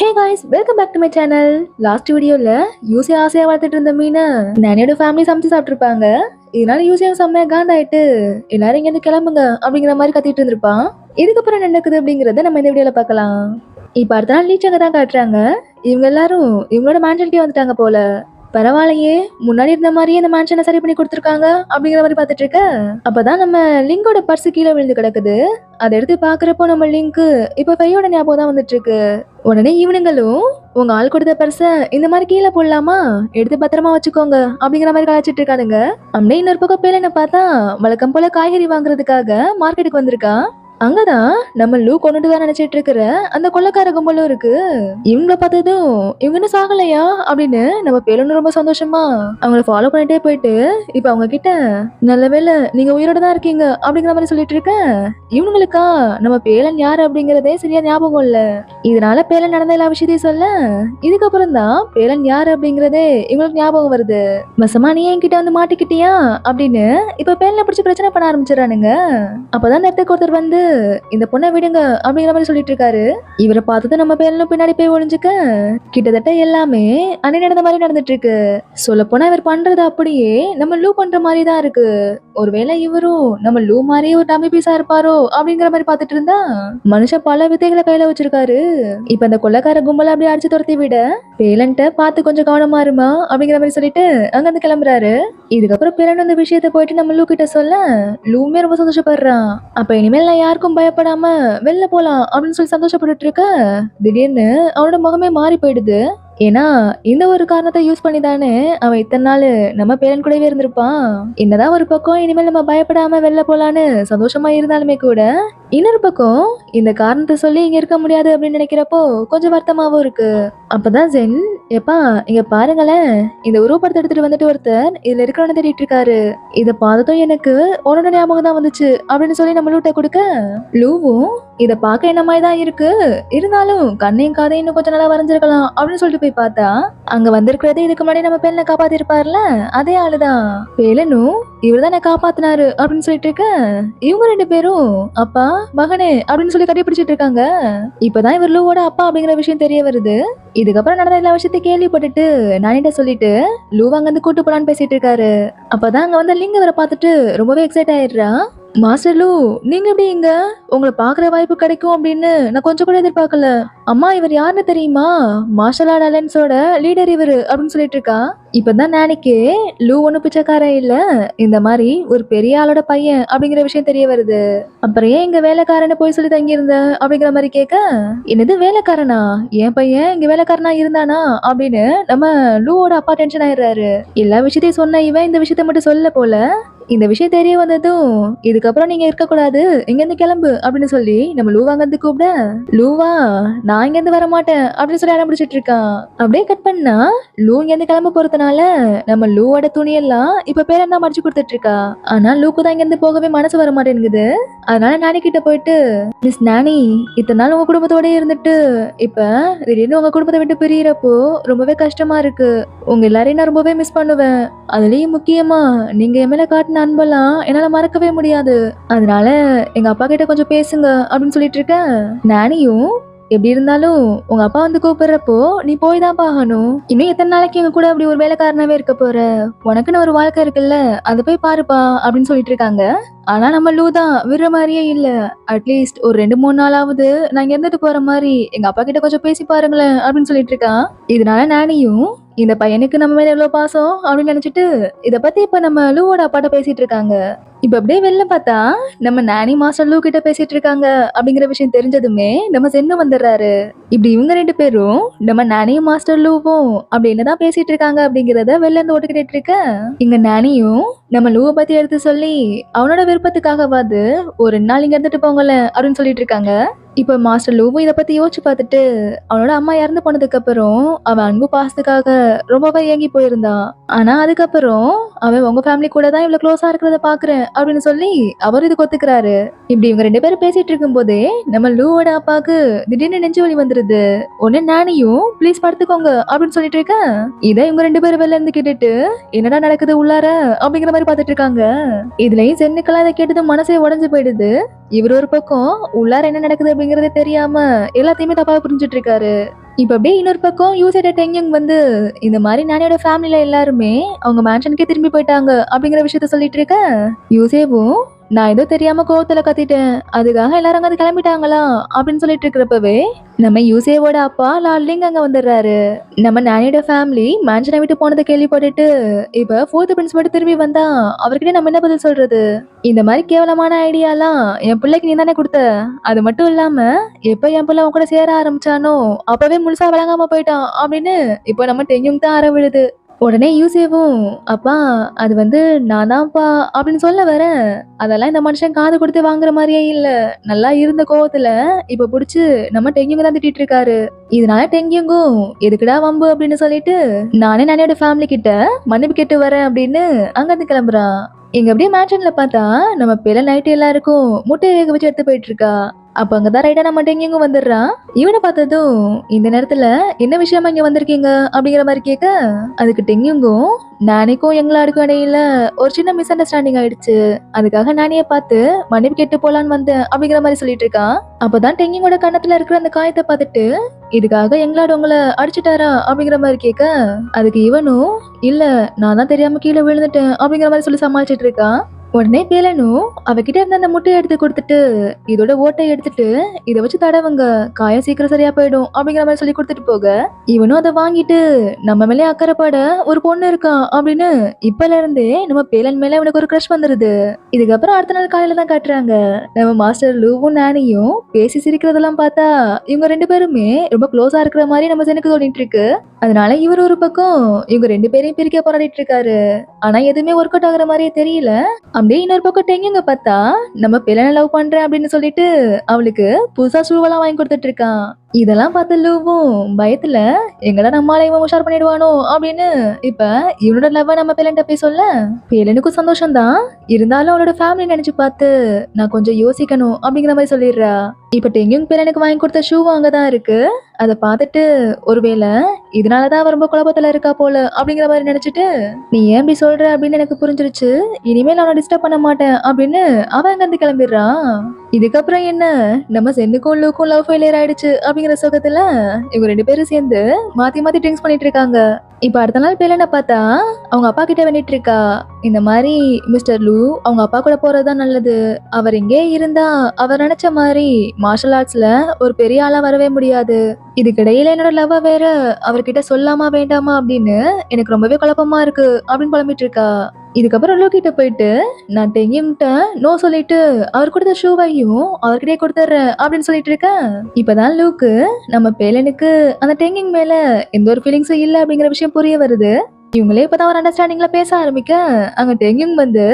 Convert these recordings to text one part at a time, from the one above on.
Hey guys, welcome back to my channel. Last வீடியோல யூசி ஆசையா வளர்த்துட்டு இருந்த மீனை நானோட ஃபேமிலி சமைச்சு சாப்பிட்டுருப்பாங்க. இதனால யூசியும் செம்மையா காண்டாயிட்டு எல்லாரும் இங்க இருந்து கிளம்புங்க அப்படிங்கிற மாதிரி கத்திட்டு இருந்திருப்பான். இதுக்கப்புறம் என்ன நடக்குது அப்படிங்கறத நம்ம இந்த வீடியோல பார்க்கலாம். இப்ப அடுத்த நாள் லீச்சங்க தான் காட்டுறாங்க. இவங்க எல்லாரும் இவங்களோட மேன்ஷனுக்கே வந்துட்டாங்க போல. பரவாயில்லையே, முன்னாடி இருந்த மாதிரியே இந்த மேன்ஷனை சரி பண்ணி கொடுத்துருக்காங்க அப்படிங்கிற மாதிரி பார்த்துட்டு இருக்க. அப்பதான் நம்ம லிங்கோட பர்ஸ் கீழே விழுந்து கிடக்குது. அதை எடுத்து பாக்குறப்போ நம்ம லிங்க் இப்ப கையோட ஞாபகம் தான் வந்துட்டு இருக்கு. உடனே இவனுங்களும் உங்க ஆள் கொடுத்த பர்ஸ இந்த மாதிரி கீழே போடலாமா, எடுத்து பத்திரமா வச்சுக்கோங்க அப்படிங்கிற மாதிரி கலாச்சிட்டு இருக்கானுங்க. அப்படியே இன்னொரு பக்கம் பேலனை பார்த்தா வழக்கம் போல காய்கறி வாங்குறதுக்காக மார்க்கெட்டுக்கு வந்திருக்கா. அங்கதான் நம்ம லூ கொண்டுட்டு தான் நினைச்சிட்டு இருக்கிற அந்த கொள்ளக்கார கும்பலும் இருக்கு. இவங்கள பார்த்ததும் இவங்க இன்னும் சாகலையா அப்படின்னு நம்ம பேலன்னு ரொம்ப சந்தோஷமா அவங்கள ஃபாலோ பண்ணிட்டே போயிட்டு இப்ப அவங்க கிட்ட நல்ல வேளை நீங்க உயிரோட தான் இருக்கீங்க அப்படிங்கிற மாதிரி சொல்லிட்டு இருக்க. இவங்களுக்கா நம்ம பேலன் யாரு அப்படிங்கறதே சரியா ஞாபகம் இல்ல. இதனால பேலன் நடந்த எல்லா விஷயத்தையும் சொல்ல இதுக்கப்புறம் தான் பேலன் யாரு அப்படிங்கறதே இவங்களுக்கு ஞாபகம் வருது. மசமா நீ என்கிட்ட வந்து மாட்டிக்கிட்டியா அப்படின்னு இப்ப பேலனை பிடிச்சி பிரச்சனை பண்ண ஆரம்பிச்சிடறானுங்க. அப்பதான் இந்த இடத்துக்கு ஒருத்தர் வந்து இந்த பொண்ணை விடுங்க அப்படிங்கிற மாதிரி சொல்லிட்டு இருக்காரு. இவரை பார்த்தது நம்ம பேரனும் பின்னாடி போய் ஒளிஞ்சுக்க கிட்டத்தட்ட எல்லாமே அன்னை நடந்த மாதிரி நடந்துட்டு இருக்கு. சொல்ல போனா இவர் பண்றது அப்படியே நம்ம லூ பண்ற மாதிரி தான் இருக்கு. ஒருவேளை இவரும் நம்ம லூ மாதிரியே ஒரு டம்மி பீஸா இருப்பாரோ அப்படிங்கிற மாதிரி பார்த்துட்டு இருந்தா மனுஷன் பல வித்தைகளை கையில வச்சிருக்காரு. இப்ப அந்த கொள்ளக்கார கும்பலை அப்படியே அடிச்சு துரத்தி விட பேலன்ட்ட பார்த்து கொஞ்சம் கவனமா இருமா அப்படிங்கிற மாதிரி சொல்லிட்டு அங்க இருந்து கிளம்புறாரு. இதுக்கப்புறம் பேலன் அந்த விஷயத்த போயிட்டு நம்ம லூ கிட்ட சொல்ல லூமே ரொம்ப சந்தோஷப்படுறான். அப்ப இனிமேல் நான் யாருக்கும் பயப்படாம வெளில போலாம் அப்படின்னு சொல்லி சந்தோஷப்பட்டுட்டு இருக்க திடீர்னு அவனோட முகமே மாறி போயிடுது. ஏன்னா இந்த ஒரு காரணத்தை யூஸ் பண்ணி தானே அவன் இத்தனை நாள் நம்ம பேரன் கூடவே இருந்திருப்பான். என்னதான் ஒரு பக்கம் இனிமேல் நம்ம பயப்படாம வெளில போலான்னு சந்தோஷமா இருந்தாலுமே கூட இன்னொரு பக்கம் இந்த காரணத்தை சொல்லி இங்க இருக்க முடியாது அப்படின்னு நினைக்கிறப்போ கொஞ்சம் வருத்தமாவும் இருக்கு. அப்பதான் ஜென் எப்பா இங்க பாருங்களேன், இந்த உருவப்படத்தை எடுத்துட்டு வந்துட்டு ஒருத்தர் இதுல இருக்கிறவன தேடிட்டு இருக்காரு. இதை பார்த்ததும் எனக்கு உன்னோட ஞாபகம் தான் வந்துச்சு அப்படின்னு சொல்லி நம்ம லூட்ட கொடுக்க லூவும் இதை பார்க்க என்ன மாதிரி தான் இருக்கு, இருந்தாலும் கண்ணையும் காதையும் இன்னும் கொஞ்சம் நல்லா வரைஞ்சிருக்கலாம் அப்படின்னு சொல்லிட்டு போய் பார்த்தா அங்க வந்திருக்கிறதே இதுக்கு முன்னாடி நம்ம பேலனை காப்பாத்தி இருப்பார்ல அதே ஆளுதான். பேலனும் இவர்தான் என்ன காப்பாத்தினாரு அப்படின்னு சொல்லிட்டு இருக்க இவங்க ரெண்டு பேரும் அப்பா மகனே அப்படின்னு சொல்லி கட்டிப்பிடிச்சிட்டு இருக்காங்க. இப்பதான் இவர் லூவோட அப்பா அப்படிங்கிற விஷயம் தெரிய வருது. இதுக்கப்புறம் நடந்த எல்லா விஷயத்தை கேள்விப்பட்டுட்டு நானிட்ட சொல்லிட்டு லூ அங்க இருந்து கூட்டு போலான்னு பேசிட்டு இருக்காரு. அப்பதான் அங்க வந்து லிங்க வர பார்த்துட்டு ரொம்பவே எக்ஸைட் ஆயிடுறா. மாஸ்டர் லூ, நீங்க எப்படி இங்க, உங்களை பாக்குற வாய்ப்பு கிடைக்கும் அப்படின்னு நான் கொஞ்சம் கூட எதிர்பார்க்கல. அம்மா இவர் யாருன்னு தெரியுமா, மார்ஷல் ஆர்ட் அலைன்ஸோட லீடர் இவரு அப்படின்னு சொல்லிட்டு இருக்கா. இப்பதான் நாளைக்கே லூ ஒண்ணு பிச்சைக்காரன் இல்ல, இந்த மாதிரி ஒரு பெரிய ஆளோட பையன் அப்படிங்கிற விஷயம் தெரிய வருது. அப்புறம் ஏன் இங்க வேலைக்காரன்னு போய் சொல்லி தங்கியிருந்த அப்படிங்கிற மாதிரி கேட்க என்னது வேலைக்காரனா, என் பையன் இங்க வேலைக்காரனா இருந்தானா அப்படின்னு நம்ம லூவோட அப்பா டென்ஷன் ஆயிடுறாரு. எல்லா விஷயத்தையும் சொன்ன இவன் இந்த விஷயத்த மட்டும் சொல்ல போல. இந்த விஷயம் தெரிய வந்ததும் இதுக்கப்புறம் நீங்க இருக்கக்கூடாது, இங்க இருந்து கிளம்பு அப்படின்னு சொல்லி நம்ம லூவா அங்கிருந்து கூப்பிட லூவா நான் இங்க இருந்து வர மாட்டேன் அப்படின்னு சொல்லி ஆரம்பிச்சிட்டு இருக்கான். அப்படியே கட் பண்ணா லூ இங்க இருந்து கிளம்ப போறதுனால நம்ம லூவோட துணியெல்லாம் இப்ப பேரன் தான் மடிச்சு கொடுத்துட்டு இருக்கா. ஆனா லூக்கு தான் இங்க இருந்து போகவே மனசு வர மாட்டேங்குது. அதனால நானி கிட்ட போயிட்டு மிஸ் நானி, இத்தனை நாள் உங்க குடும்பத்தோட இருந்துட்டு இப்ப திடீர்னு உங்க குடும்பத்தை விட்டு பிரியறப்போ ரொம்பவே கஷ்டமா இருக்கு. உங்க எல்லாரையும் நான் ரொம்பவே மிஸ் பண்ணுவேன். அதுலயும் முக்கியமா நீங்க என் மேல காட்டின அன்பெல்லாம் என்னால மறக்கவே முடியாது. அதனால எங்க அப்பா கிட்ட கொஞ்சம் பேசுங்க அப்படின்னு சொல்லிட்டு இருக்க. நானியும் எப்படி இருந்தாலும் உங்க அப்பா வந்து கூப்பிடுறப்போ நீ போய் தான் பாகணும். இன்னும் எத்தனை நாளைக்கு எங்க கூட அப்படி ஒரு வேலைக்காரனாவே இருக்க போற, உனக்குன்னு ஒரு வாழ்க்கை இருக்குல்ல, அதை போய் பாருப்பா அப்படின்னு சொல்லிட்டு இருக்காங்க. ஆனா நம்ம லூ தான் விடுற மாதிரியே இல்ல. அட்லீஸ்ட் ஒரு 2-3 நாளாவது நான் இங்க இருந்துட்டு போற மாதிரி எங்க அப்பா கிட்ட கொஞ்சம் பேசி பாருங்களேன் அப்படின்னு சொல்லிட்டு இருக்கான். இதனால நானியும் இந்த பையனுக்கு நம்ம மேல எவ்வளவு பாசம் அப்படின்னு நினைச்சிட்டு இத பத்தி இப்ப நம்ம லூவோட அப்பாட்ட பேசிட்டு இருக்காங்க. இப்ப அப்படியே வெளில பார்த்தா நம்ம நானி மாஸ்டர் லூ கிட்ட பேசிட்டு இருக்காங்க அப்படிங்கிற விஷயம் தெரிஞ்சதுமே நம்ம சென்னு வந்துடுறாரு. இப்படி இவங்க ரெண்டு பேரும் நம்ம நானியும் மாஸ்டர் லூவும் அப்படி என்னதான் பேசிட்டு இருக்காங்க அப்படிங்கறத வெளில இருந்து ஓட்டுக்கிட்டு இருக்க இங்க நானியும் நம்ம லூவை பத்தி எடுத்து சொல்லி அவனோட விருப்பத்துக்காகவாது ஒரு 2 நாள் இங்க இருந்துட்டு போங்கல அப்படின்னு சொல்லிட்டு இருக்காங்க. இப்ப மாஸ்டர் லூவும் இதை பத்தி யோசிச்சு பார்த்துட்டு அவனோட அம்மா இறந்து போனதுக்கு அப்புறம் அவன் அன்பு பாசத்துக்காக ரொம்பவே ஏங்கி போயிருந்தான். ஆனா அதுக்கப்புறம் அவன் உங்க ஃபேமிலி கூட தான் இவ்வளவு க்ளோஸா இருக்கிறத பாக்குறேன் அப்படின்னு சொல்லி அவர் இதுக்கு ஒத்துக்கிறாரு. இப்படி இவங்க ரெண்டு பேரும் பேசிட்டு இருக்கும் போதே நம்ம லூவோட அப்பாவுக்கு திடீர்னு நெஞ்சு வலி வந்துருது. உடனே நானியும் ப்ளீஸ் படுத்துக்கோங்க அப்படின்னு சொல்லிட்டு இருக்க. இதை இவங்க ரெண்டு பேரும் வெளில இருந்து கேட்டுட்டு என்னடா நடக்குது உள்ளார அப்படிங்கிற மாதிரி பாத்துட்டு இருக்காங்க. இதுலயும் சென்னுக்கெல்லாம் இதை கேட்டது மனசே உடஞ்சு போயிடுது. இவர் ஒரு பக்கம் உள்ளார என்ன நடக்குது அப்படிங்கறதே தெரியாம எல்லாத்தையுமே தப்பா புரிஞ்சுட்டு இருக்காரு. இப்ப அப்படியே இன்னொரு பக்கம் யூசைட டெங்யூங் வந்து இந்த மாதிரி நானியோட ஃபேமிலில எல்லாருமே அவங்க மேன்ஷனுக்கே திரும்பி போயிட்டாங்க அப்படிங்கிற விஷயத்த சொல்லிட்டு இருக்க யூசேவும் நான் ஏதோ தெரியாம கோவத்துல கத்திட்டேன் அதுக்காக எல்லாரும் அங்க கிளம்பிட்டாங்களா அப்படின்னு சொல்லிட்டு இருக்கிறப்பவே நம்ம யூசேவோட அப்பா லாலிங் அங்க வந்துடுறாரு. நம்ம நானியோட ஃபேமிலி மேன்ஷனை விட்டு போனதை கேள்விப்பட்டுட்டு இப்ப ஃபோர்த் பிரின்ஸ் மட்டும் திரும்பி வந்தா அவர்கிட்ட நம்ம என்ன பதில் சொல்றது? இந்த மாதிரி கேவலமான ஐடியாலாம் என் பிள்ளைக்கு நீ தானே கொடுத்த. அது மட்டும் இல்லாம எப்ப என் பிள்ளை உன் கூட சேர ஆரம்பிச்சானோ அப்பவே முழுசா விளங்காம போயிட்டான் அப்படின்னு இப்போ நம்ம டெங்கும் தான் அற விழுது. உடனே யூசேவும் அப்பா அது வந்து நான் தான்ப்பா அப்படின்னு சொல்ல வரேன். அதெல்லாம் இந்த மனுஷன் காது கொடுத்து வாங்குற மாதிரியே இல்ல. நல்லா இருந்த கோவத்துல இப்ப புடிச்சு நம்ம டெங்கியும் தான் திட்டிட்டு இருக்காரு. இதனால டெங்கியங்கும் எதுக்குடா வம்பு அப்படின்னு சொல்லிட்டு நானே நானோட ஃபேமிலி கிட்ட மன்னிப்பு கேட்டு வரேன் அப்படின்னு அங்கிருந்து கிளம்புறான். இங்க அப்படியே மேன்ஷன்ல பார்த்தா நம்ம பிள்ளை நைட்டு எல்லாருக்கும் முட்டையை வேக வச்சு எடுத்து போயிட்டு இருக்கா. அப்ப அங்கதான் ரைட்டா நம்ம டெங்கியும் வந்துடுறான். இவனை பார்த்ததும் இந்த நேரத்துல என்ன விஷயமா இங்க வந்திருக்கீங்க அப்படிங்கிற மாதிரி கேட்க அதுக்கு டெங்கியும் நானிக்கும் எங்களாடுக்கும் இடையில ஒரு சின்ன மிஸ் அண்டர்ஸ்டாண்டிங் ஆயிடுச்சு. அதுக்காக நானிய பார்த்து மன்னிப்பு கேட்டு போலான்னு வந்தேன் அப்படிங்கிற மாதிரி சொல்லிட்டு இருக்கான். அப்பதான் டெங்கிங்கோட கண்ணத்துல இருக்கிற அந்த காயத்தை பார்த்துட்டு இதுக்காக எங்களாடு உங்களை அடிச்சுட்டாரா அப்படிங்கிற மாதிரி கேட்க அதுக்கு இவனும் இல்ல நான் தான் தெரியாம கீழே விழுந்துட்டேன் அப்படிங்கிற மாதிரி சொல்லி சமாளிச்சிட்டு இருக்கான். உடனே பேலனும் அவகிட்ட இருந்த அந்த முட்டையை எடுத்து கொடுத்துட்டு இதோட ஓட்டை எடுத்துட்டு இதை வச்சு தடவுங்க காயம் சீக்கிரம் சரியா போயிடும் அப்படிங்கிற மாதிரி சொல்லி கொடுத்துட்டு போக இவனும் அதை வாங்கிட்டு நம்ம மேலே அக்கறைப்பட ஒரு பொண்ணு இருக்கான் அப்படின்னு இப்பல இருந்தே நம்ம பேலன் மேல இவனுக்கு ஒரு கிரஷ் வந்துருது. இதுக்கப்புறம் அடுத்த நாள் காலையில தான் காட்டுறாங்க நம்ம மாஸ்டர் லூவும் நானியும் பேசி சிரிக்கிறதெல்லாம் பார்த்தா இவங்க ரெண்டு பேருமே ரொம்ப க்ளோஸா இருக்கிற மாதிரி நம்ம எனக்கு தோணிட்டு இருக்கு. அதனால இவர் ஒரு பக்கம் இவங்க ரெண்டு பேரையும் பிரிக்க போராடிட்டு இருக்காரு. ஆனா எதுவுமே ஒர்க் அவுட் ஆகுற மாதிரியே தெரியல. அப்படியே இன்னொரு பக்கம் டெங்கிங்க பார்த்தா நம்ம பிள்ளை லவ் பண்றேன் அப்படின்னு சொல்லிட்டு அவளுக்கு புதுசா ஷூவெல்லாம் வாங்கி கொடுத்துட்டு இருக்கான். இதெல்லாம் பார்த்து லூவும் பயத்துல எங்கடா நம்மளால இவன் உஷார் பண்ணிடுவானோ அப்படின்னு இப்ப இவனோட லவ் நம்ம பிள்ளைன்ட்ட போய் சொல்ல பிள்ளைனுக்கும் சந்தோஷம் தான். இருந்தாலும் அவளோட ஃபேமிலி நினைச்சு பார்த்து நான் கொஞ்சம் யோசிக்கணும் அப்படிங்கிற மாதிரி சொல்லிடுறா. இப்ப டெங்கிங் பிள்ளைனுக்கு வாங்கி கொடுத்த ஷூவும் அங்கதான் இருக்கு. அதை பார்த்துட்டு ஒருவேளை இதனாலதான் அவ ரொம்ப குழப்பத்துல இருக்கா போல அப்படிங்கிற மாதிரி நினைச்சிட்டு நீ ஏன் இப்படி சொல்ற அப்படின்னு எனக்கு புரிஞ்சிருச்சு. இனிமேல் அவனை டிஸ்டர்ப் பண்ண மாட்டேன் அப்படின்னு அவன் அங்க இருந்து கிளம்பிடுறான். இதுக்கப்புறம் என்ன நம்ம சென்னுக்கும் லூக்கும் லவ் ஃபெயிலியர் ஆயிடுச்சு அப்படிங்கிற சுகத்துல இவங்க ரெண்டு பேரும் சேர்ந்து மாத்தி மாத்தி ட்ரிங்க்ஸ் பண்ணிட்டு இருக்காங்க. இப்ப அடுத்த நாள் பேலனை பார்த்தா அவங்க அப்பா கிட்ட வேண்டிட்டு இருக்கா இந்த மாதிரி மிஸ்டர் லூ அவங்க அப்பா கூட போறதுதான் நல்லது. அவர் எங்கே இருந்தா அவர் நினைச்ச மாதிரி மார்ஷல் ஆர்ட்ஸ்ல ஒரு பெரிய ஆளா வரவே முடியாது. இதுக்கிடையில என்னோட லவ் வேற அவர்கிட்ட சொல்லாமா வேண்டாமா அப்படின்னு எனக்கு ரொம்பவே குழப்பமா இருக்கு அப்படின்னு புலம்பிட்டு இருக்கா. இதுக்கப்புறம் லூ கிட்ட போயிட்டு நான் டெங்கிட்ட நோ சொல்லிட்டு அவர் கொடுத்த ஷூவையும் அவர்கிட்டயே கொடுத்துட்றேன் அப்படின்னு சொல்லிட்டு இருக்கேன். இப்பதான் லூக்கு நம்ம பேலனுக்கு அந்த டெங்கிங் மேல எந்த ஒரு ஃபீலிங்ஸும் இல்லை அப்படிங்கிற விஷயம் புரிய வருது. இவங்களே இப்பதான் ஒரு அண்டர்ஸ்டாண்டிங்ல பேச ஆரம்பிக்க அங்க டெங்கிங் வந்து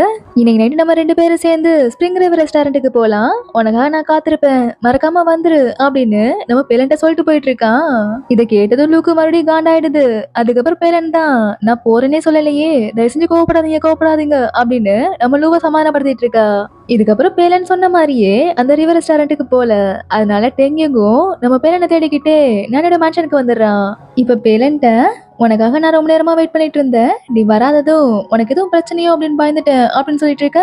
இன்னைக்கு நைட்டு நம்ம ரெண்டு பேரும் சேர்ந்து ஸ்பிரிங் ரிவர் ரெஸ்டாரண்ட்டுக்கு போலாம் உனக்காக நான் காத்திருப்பேன் மறக்காம வந்துரு அப்படின்னு நம்ம பேலன்ட்ட சொல்லிட்டு போயிட்டு இருக்கான். இதை கேட்டதும் லூக்கு மறுபடியும் காண்டாயிடுது. அதுக்கப்புறம் பேலன் தான் நான் போறேன்னே சொல்லலையே தயவு செஞ்சு கோவப்படாதீங்க அப்படின்னு நம்ம லூவை சமாதானப்படுத்திட்டு இருக்கா. இதுக்கப்புறம் பேலன் சொன்ன மாதிரியே அந்த ரிவர் ரெஸ்டாரண்ட்டுக்கு போல. அதனால டெங்கியும் நம்ம பேலனை தேடிக்கிட்டே நானோட மேன்ஷனுக்கு வந்துடுறான். இப்ப பேலன்ட்ட உனக்காக நான் ரொம்ப நேரமா வெயிட் பண்ணிட்டு இருந்தேன் நீ வராததும் உனக்கு எதுவும் பிரச்சனையோ அப்படின்னு பயந்துட்டேன் அப்படின்னு சொல்லிட்டு இருக்க.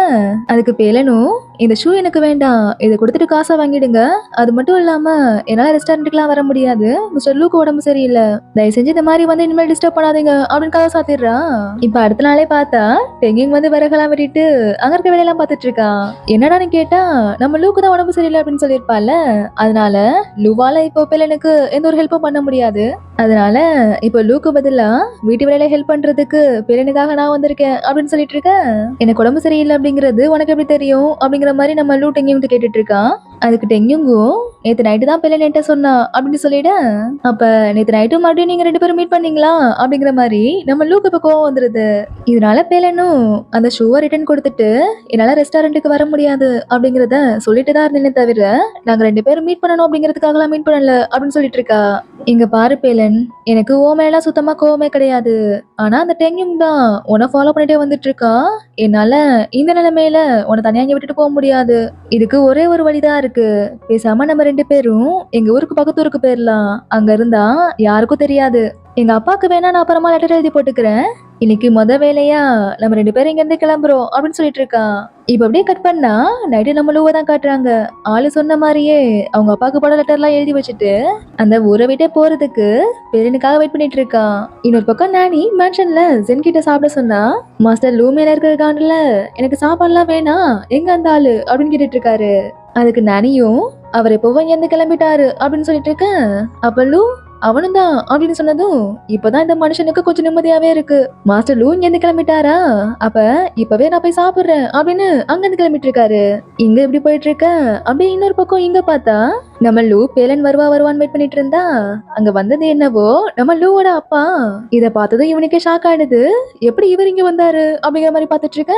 அதுக்கு பேலனும் இந்த ஷூ எனக்கு வேண்டாம் இதை கொடுத்துட்டு காசை வாங்கிடுங்க. அது மட்டும் இல்லாம என்னால ரெஸ்டாரண்ட்டுக்குலாம் வர முடியாது மிஸ்டர் லூக்கு உடம்பு சரியில்லை தயவு செஞ்சு இந்த மாதிரி வந்து இனிமேல் டிஸ்டர்ப் பண்ணாதீங்க அப்படின்னு கதை சாத்திடுறான். இப்ப அடுத்த நாளே பார்த்தா டெங்கிங் வந்து விறகெல்லாம் வெட்டிட்டு அங்க இருக்க வேலையெல்லாம் பார்த்துட்டு இருக்கான். என்னடான்னு கேட்டா நம்ம லூக்கு தான் உடம்பு சரியில்லை அப்படின்னு சொல்லியிருப்பால. அதனால லூவால இப்போ பேலனுக்கு எந்த ஒரு ஹெல்ப்பும் பண்ண முடியாது. அதனால இப்போ லூக்கு பதிலா வீட்டு வேலையில ஹெல்ப் பண்றதுக்கு பேலனுக்காக நான் வந்திருக்கேன் அப்படின்னு சொல்லிட்டு இருக்கேன். எனக்கு உடம்பு சரியில்லை அப்படிங்கிறது உனக்கு எப்படி தெரியும் அப்படிங்கிற மாதிரி நம்ம லூ டெங்கியும் கேட்டுட்டு இருக்கான். அதுக்கு டெங்கியும் நேத்து நைட்டு தான் பேலன் என்கிட்ட சொன்னா அப்படின்னு சொல்லிட அப்ப நேத்து நைட்டும் மறுபடியும் நீங்க ரெண்டு பேரும் மீட் பண்ணீங்களா அப்படிங்கிற மாதிரி நம்ம லூக்கு இப்ப கோவம் வந்துருது. இதனால பேலனும் அந்த ஷூவை ரிட்டர்ன் கொடுத்துட்டு என்னால ரெஸ்டாரண்ட்டுக்கு வர முடியாது அப்படிங்கறத சொல்லிட்டு தான் இருந்தேனே தவிர நாங்க ரெண்டு பேரும் மீட் பண்ணணும் அப்படிங்கிறதுக்காக மீட் பண்ணல அப்படின்னு சொல்லிட்டு இருக்கா. இங்க பாரு பேலன் எனக்கு ஓ மேலாம் சுத்தமா கோவமே கிடையாது. ஆனா அந்த டெங்கியும் தான் உன்னை ஃபாலோ பண்ணிட்டே வந்துட்டு இருக்கா. என்னால இந்த நிலைமையில உன்னை தனியா இங்க விட்டுட்டு போக முடியாது. இதுக்கு ஒரே ஒரு வழிதான் இருக்கு. இருக்கு. பேசாம நம்ம 2 பேரும் எங்க ஊருக்கு பக்கத்து ஊருக்கு போயிரலாம். அங்க இருந்தா யாருக்கும் தெரியாது. எங்க அப்பாக்கு வேணா நான் அப்புறமா லெட்டர் எழுதி போட்டுக்கிறேன். இன்னைக்கு வேலையா நம்ம 2 பேரும் இங்க இருந்து கிளம்புறோம் அப்படின்னு சொல்லிட்டு இருக்கான். இப்ப அப்படியே கட் பண்ணா நைட்டு நம்ம லூவை தான் காட்டுறாங்க. ஆளு சொன்ன மாதிரியே அவங்க அப்பாக்கு போட லெட்டர்லாம் எழுதி வச்சுட்டு அந்த ஊரை விட்டே போறதுக்கு பேரனுக்காக வெயிட் பண்ணிட்டு இருக்கான். இன்னொரு பக்கம் நானி மேன்ஷன்ல ஜென் கிட்ட சாப்பிட சொன்னா, மாஸ்டர் லூ மேல இருக்கிற எனக்கு சாப்பாடுலாம் வேணாம், எங்க அந்த ஆளு அப்படின்னு கேட்டுட்டு இருக்காரு. அதுக்கு நானியும் அவர் எப்பவும் இங்க இருந்து கிளம்பிட்டாரு அப்படின்னு சொல்லிட்டு இருக்கேன். அப்ப லூ அவனும் தான் அப்படின்னு சொன்னதும் இப்பதான் இந்த மனுஷனுக்கு கொஞ்சம் நிம்மதியாவே இருக்கு. மாஸ்டர் லூ இங்க இருந்து கிளம்பிட்டாரா, அப்ப இப்பவே நான் போய் சாப்பிடுறேன் அப்படின்னு அங்க இருந்து கிளம்பிட்டு இருக்காரு. இங்க எப்படி போயிட்டு இருக்க அப்படியே இன்னொரு பக்கம் இங்க பார்த்தா நம்ம லூ பேலன் வருவான்னு வெயிட் பண்ணிட்டு இருந்தா அங்க வந்தது என்னவோ நம்ம லூவோட அப்பா. இத பார்த்ததும் இவனுக்கே ஷாக் ஆயிடுது. எப்படி இவர் இங்க வந்தாரு அப்படிங்கிற மாதிரி பாத்துட்டு இருக்க.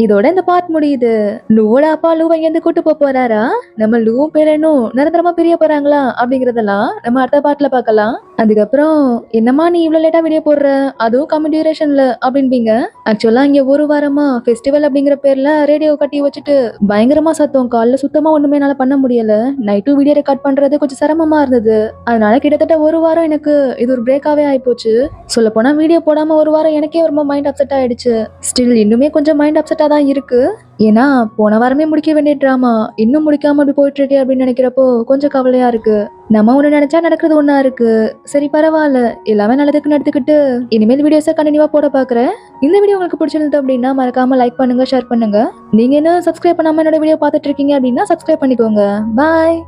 இதோட இந்த பார்ட் முடியுது. லூவோட அப்பா லூவை இங்க இருந்து கூட்டு போறாரா, நம்ம லூவும் பேலனும் நிரந்தரமா பிரிய போறாங்களா அப்படிங்கறதெல்லாம் நம்ம அடுத்த பார்ட்ல பார்க்கலாம். அதுக்கப்புறம் என்னமா நீ இவ்வளவு லேட்டா வீடியோ போடுற, அதுவும் கம்மி டியூரேஷன்ல அப்படின்பீங்க. ஆக்சுவலா இங்க ஒரு வாரமா ஃபெஸ்டிவல் அப்படிங்கிற பேர்ல ரேடியோ கட்டி வச்சுட்டு பயங்கரமா சத்தம். காலைல சுத்தமா ஒண்ணுமே என்னால பண்ண முடியல. நைட்டும் வீடியோ ரெக்கார்ட் பண்றது கொஞ்சம் சிரமமா இருந்தது. அதனால கிட்டத்தட்ட ஒரு வாரம் எனக்கு இது ஒரு பிரேக்காவே ஆயிப்போச்சு. சொல்ல போனா வீடியோ போடாம ஒரு வாரம் எனக்கே ரொம்ப மைண்ட் அப்செட் ஆயிடுச்சு. ஸ்டில் இன்னுமே கொஞ்சம் மைண்ட் அப்செட்டா தான் இருக்கு. ஏன்னா போன வாரமே முடிக்க வேண்டிய டிராமா இன்னும் முடிக்காம அப்படி போயிட்டு இருக்கே அப்படின்னு நினைக்கிறப்போ கொஞ்சம் கவலையா இருக்கு. நம்ம ஒண்ணு நினைச்சா நடக்கிறது ஒண்ணா இருக்கு. சரி பரவாயில்ல, எல்லாமே நல்லதுக்குன்னு எடுத்துக்கிட்டு இனிமேல் வீடியோஸை கண்டினியூவா போட பாக்குறேன். இந்த வீடியோ உங்களுக்கு பிடிச்சிருந்தது அப்படின்னா மறக்காம லைக் பண்ணுங்க, ஷேர் பண்ணுங்க. நீங்க என்ன சப்ஸ்கிரைப் பண்ணாம என்னோட வீடியோ பார்த்துட்டு இருக்கீங்க அப்படின்னா சப்ஸ்கிரைப் பண்ணிக்கோங்க. பாய்.